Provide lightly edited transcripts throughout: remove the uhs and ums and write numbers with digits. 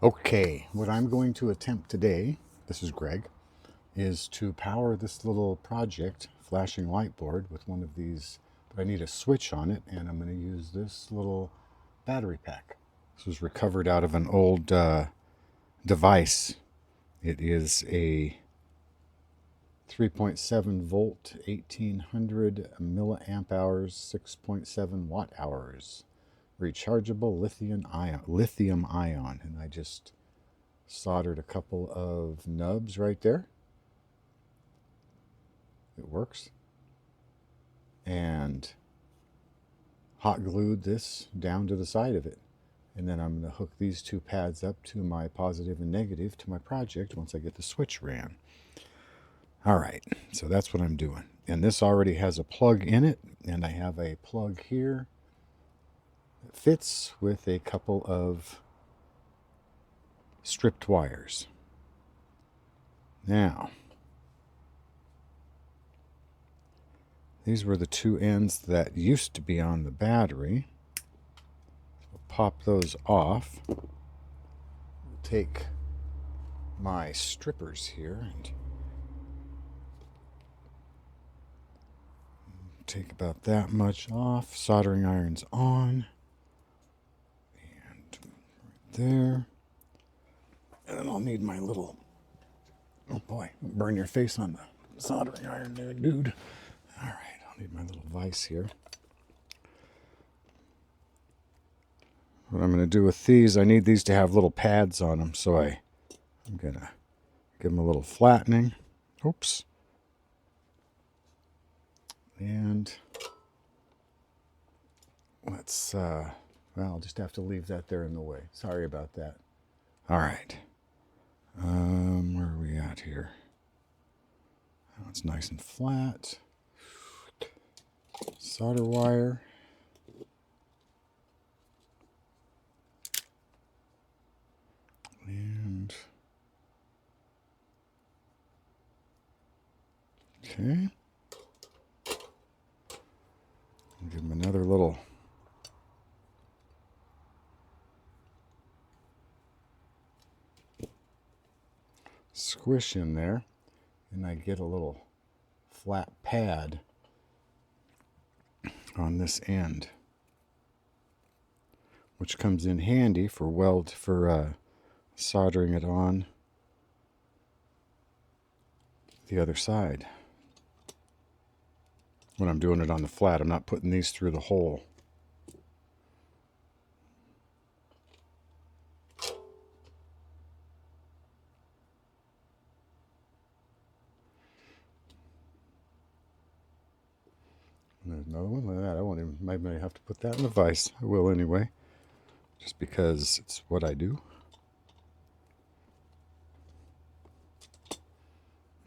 Okay, what I'm going to attempt today, this is Greg, is to power this little project flashing light board with one of these, but I need a switch on it, and I'm going to use this little battery pack. This was recovered out of an old device. It is a 3.7 volt, 1800 milliamp hours, 6.7 watt hours, rechargeable lithium ion, and I just soldered a couple of nubs right there. It works. And hot glued this down to the side of it. And then I'm going to hook these two pads up to my positive and negative to my project once I get the switch ran. All right, so that's what I'm doing. And this already has a plug in it, and I have a plug here that fits with a couple of stripped wires. Now, these were the two ends that used to be on the battery. I'll pop those off. Take my strippers here and take about that much off. Soldering irons on. And right there. And then I'll need my little... Oh boy, burn your face on the soldering iron there, dude. All right, I'll need my little vise here. What I'm going to do with these, I need these to have little pads on them, so I'm going to give them a little flattening. Oops. And let's, well, I'll just have to leave that there in the way. Sorry about that. All right. Where are we at here? Oh, it's nice and flat. Solder wire. And okay. Give them another little squish in there, and I get a little flat pad on this end, which comes in handy for soldering it on the other side. When I'm doing it on the flat, I'm not putting these through the hole. And there's another one like that. I won't even, maybe I have to put that in the vise. I will anyway, just because it's what I do.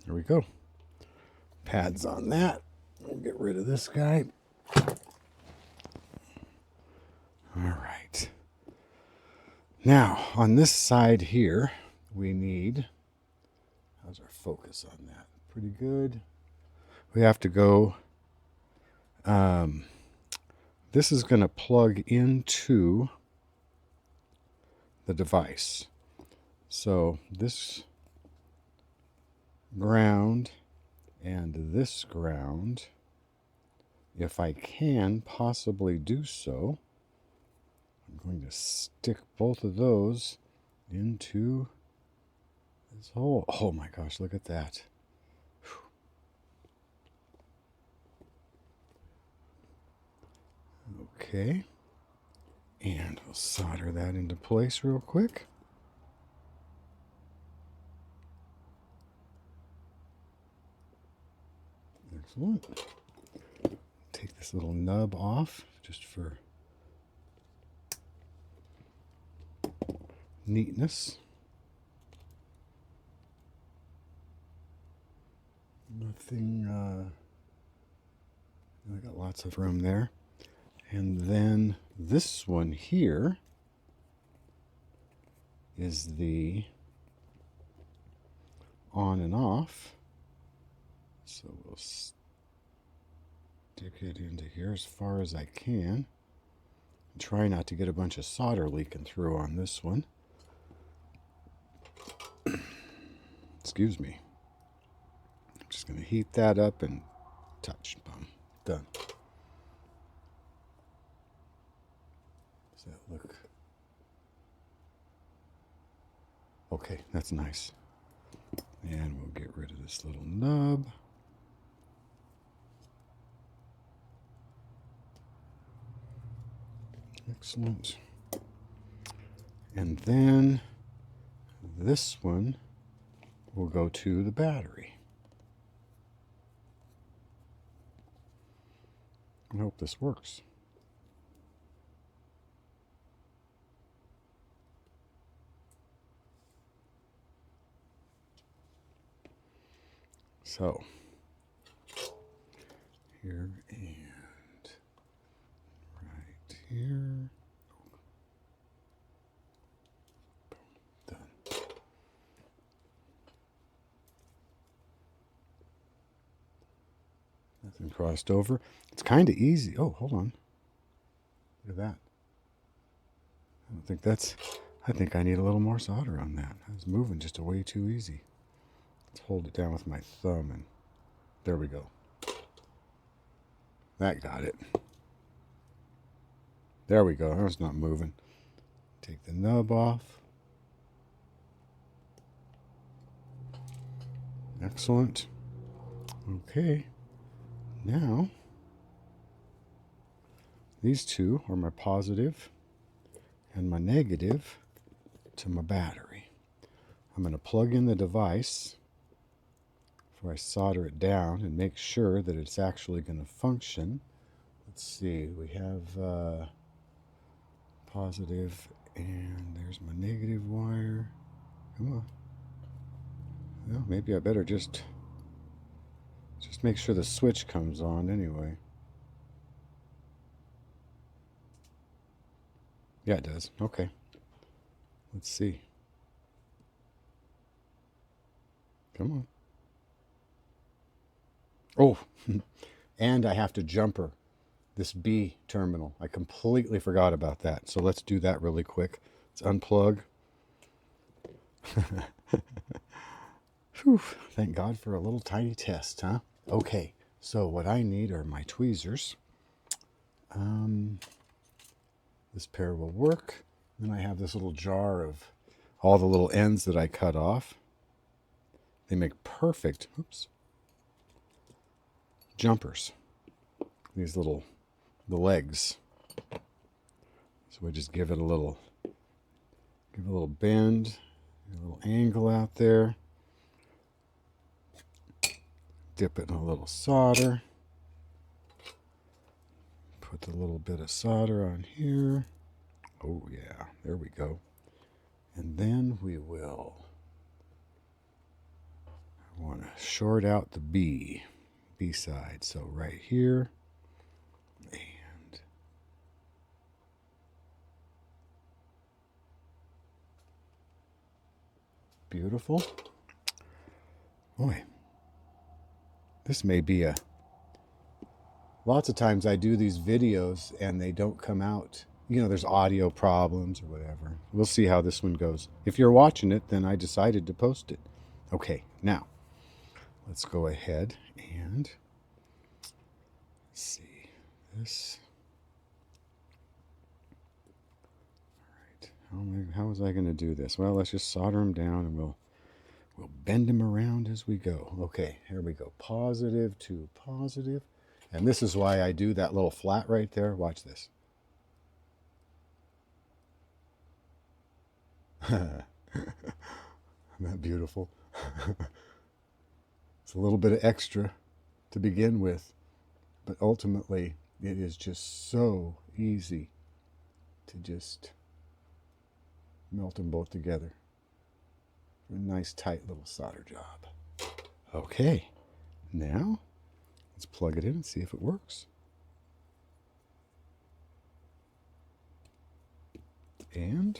There we go. Pads on that. We'll get rid of this guy. All right. Now, on this side here, we need... How's our focus on that? Pretty good. We have to go... this is going to plug into the device. So this ground and this ground, if I can possibly do so, I'm going to stick both of those into this hole. Oh my gosh, look at that. Okay, and we'll solder that into place real quick. Excellent. Take this little nub off just for neatness. Nothing, I got lots of room there. And then this one here is the on and off. So we'll stick it into here as far as I can. Try not to get a bunch of solder leaking through on this one. Excuse me. I'm just going to heat that up and touch. Boom. Done. Does that look... Okay, that's nice. And we'll get rid of this little nub. Excellent. And then this one will go to the battery. I hope this works. So, here and right here. Done. Nothing crossed over. It's kind of easy. Oh, hold on. Look at that. I don't think that's... I think I need a little more solder on that. I was moving just way too easy. Let's hold it down with my thumb and there we go. That got it. There we go. It's not moving. Take the nub off. Excellent. Okay. Now, these two are my positive and my negative to my battery. I'm going to plug in the device before I solder it down and make sure that it's actually going to function. Let's see, we have positive and there's my negative wire. Come on. Well, maybe I better just make sure the switch comes on anyway. Yeah, it does. Okay. Let's see. Come on. Oh, and I have to jumper this B terminal. I completely forgot about that. So let's do that really quick. Let's unplug. Whew, thank God for a little tiny test, huh? Okay, so what I need are my tweezers. This pair will work. Then I have this little jar of all the little ends that I cut off. They make perfect, jumpers. These the legs. So we just give it a little bend, a little angle out there. Dip it in a little solder. Put a little bit of solder on here. Oh yeah, there we go. And then we will, I want to short out the B side. So right here, and beautiful. Boy, this may be a... Lots of times I do these videos and they don't come out. You know, there's audio problems or whatever. We'll see how this one goes. If you're watching it, then I decided to post it. Okay, now let's go ahead and see this. All right, how was I going to do this? Well, let's just solder them down and we'll bend them around as we go. Okay, here we go. Positive to positive. And this is why I do that little flat right there. Watch this. Isn't that beautiful? It's a little bit of extra to begin with, but ultimately it is just so easy to just melt them both together. A nice tight little solder job. Okay, now let's plug it in and see if it works. And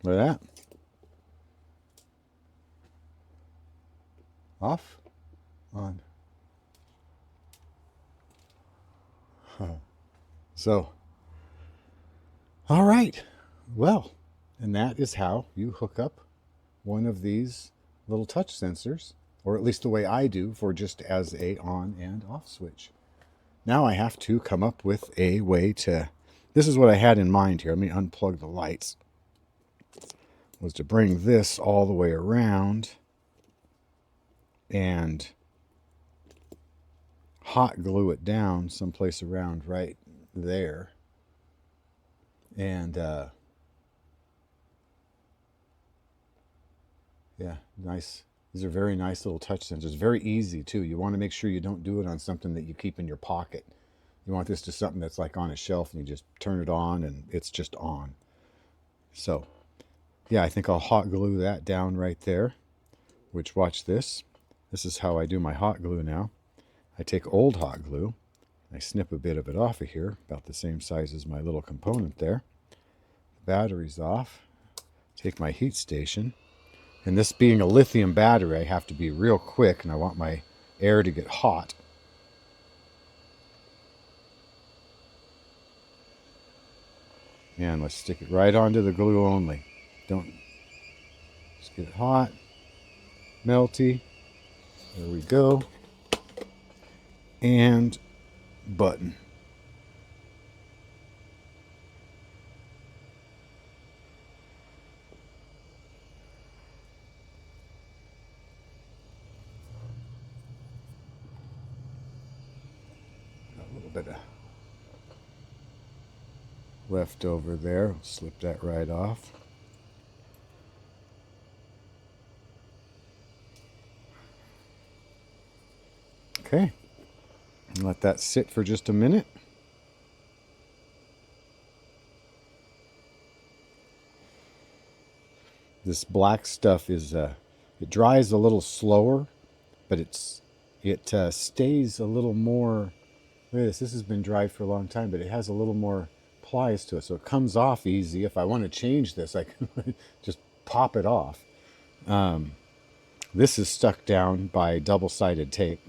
look at that. Off, on. So, all right. Well, and that is how you hook up one of these little touch sensors, or at least the way I do, for just as a on and off switch. Now I have to come up with a way to, this is what I had in mind here. Let me unplug the lights. Was to bring this all the way around and hot glue it down someplace around right there. And yeah, nice. These are very nice little touch sensors. Very easy too. You want to make sure you don't do it on something that you keep in your pocket. You want this to something that's like on a shelf, and you just turn it on and it's just on. So yeah, I think I'll hot glue that down right there, which, watch this. This is how I do my hot glue now. I take old hot glue, I snip a bit of it off of here, about the same size as my little component there. The battery's off. Take my heat station, and this being a lithium battery, I have to be real quick, and I want my air to get hot. And let's stick it right onto the glue only. Don't just get it hot, melty. There we go. And button. A little bit of left over there. Slip that right off. Okay, and let that sit for just a minute. This black stuff is, it dries a little slower, but it stays a little more, look at this, this has been dried for a long time, but it has a little more plies to it, so it comes off easy. If I want to change this, I can just pop it off. This is stuck down by double-sided tape.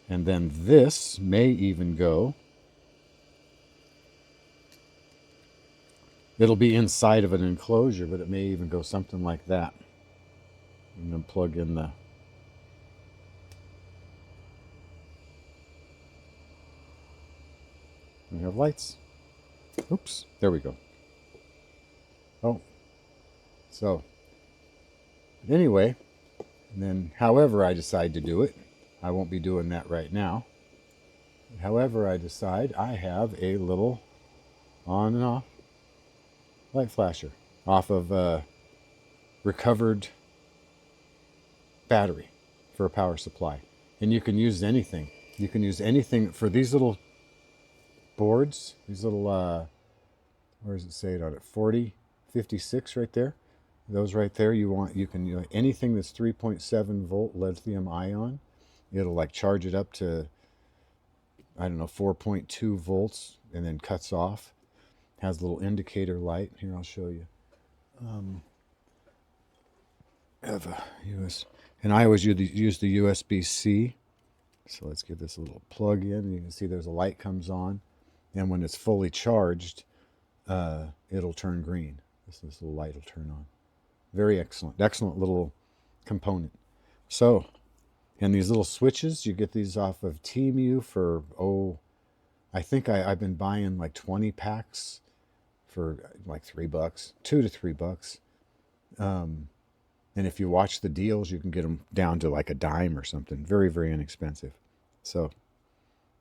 And then this may even go, it'll be inside of an enclosure, but it may even go something like that. I'm going to plug in the, we have lights. Oops, there we go. Oh, so anyway, and then however I decide to do it, I won't be doing that right now. However I decide, I have a little on and off light flasher off of a recovered battery for a power supply. And you can use anything. You can use anything for these little boards, these little, where does it say it on it? 4056 right there. Those right there, you can anything that's 3.7 volt lithium ion. It'll like charge it up to, I don't know, 4.2 volts and then cuts off. Has a little indicator light. Here, I'll show you. Have a US, and I always use the USB-C. So let's give this a little plug in, and you can see there's a light comes on, and when it's fully charged, it'll turn green. This little light will turn on. Very excellent little component. So, and these little switches, you get these off of Temu for, I think I've been buying like 20 packs for like $3, $2 to $3. And if you watch the deals, you can get them down to like a dime or something. Very, very inexpensive. So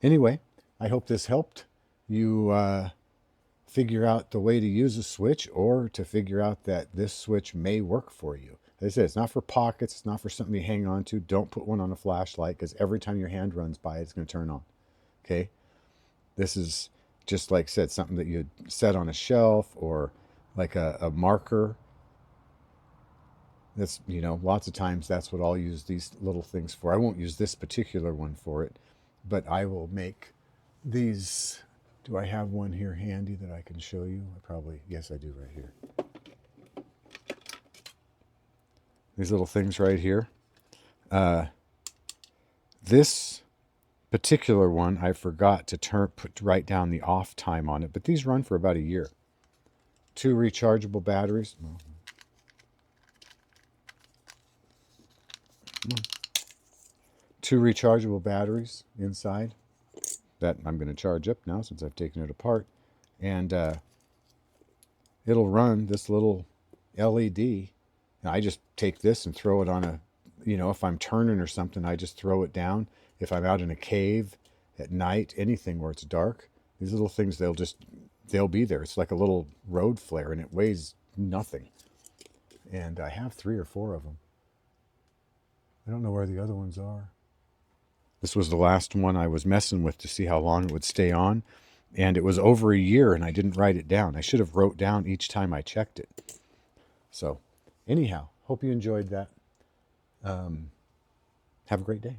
anyway, I hope this helped you figure out the way to use a switch, or to figure out that this switch may work for you. As I said, it's not for pockets. It's not for something you hang on to. Don't put one on a flashlight, because every time your hand runs by it, it's going to turn on. Okay? This is just, like I said, something that you'd set on a shelf, or like a marker. That's, lots of times that's what I'll use these little things for. I won't use this particular one for it, but I will make these. Do I have one here handy that I can show you? Yes, I do, right here. These little things right here. This particular one, I forgot to write down the off time on it, but these run for about a year. 2 rechargeable batteries. 2 rechargeable batteries inside that I'm going to charge up now since I've taken it apart. And it'll run this little LED. And I just take this and throw it on a, if I'm turning or something, I just throw it down. If I'm out in a cave at night, anything where it's dark, these little things, they'll be there. It's like a little road flare, and it weighs nothing. And I have 3 or 4 of them. I don't know where the other ones are. This was the last one I was messing with to see how long it would stay on. And it was over a year, and I didn't write it down. I should have wrote down each time I checked it. So anyhow, hope you enjoyed that. Have a great day.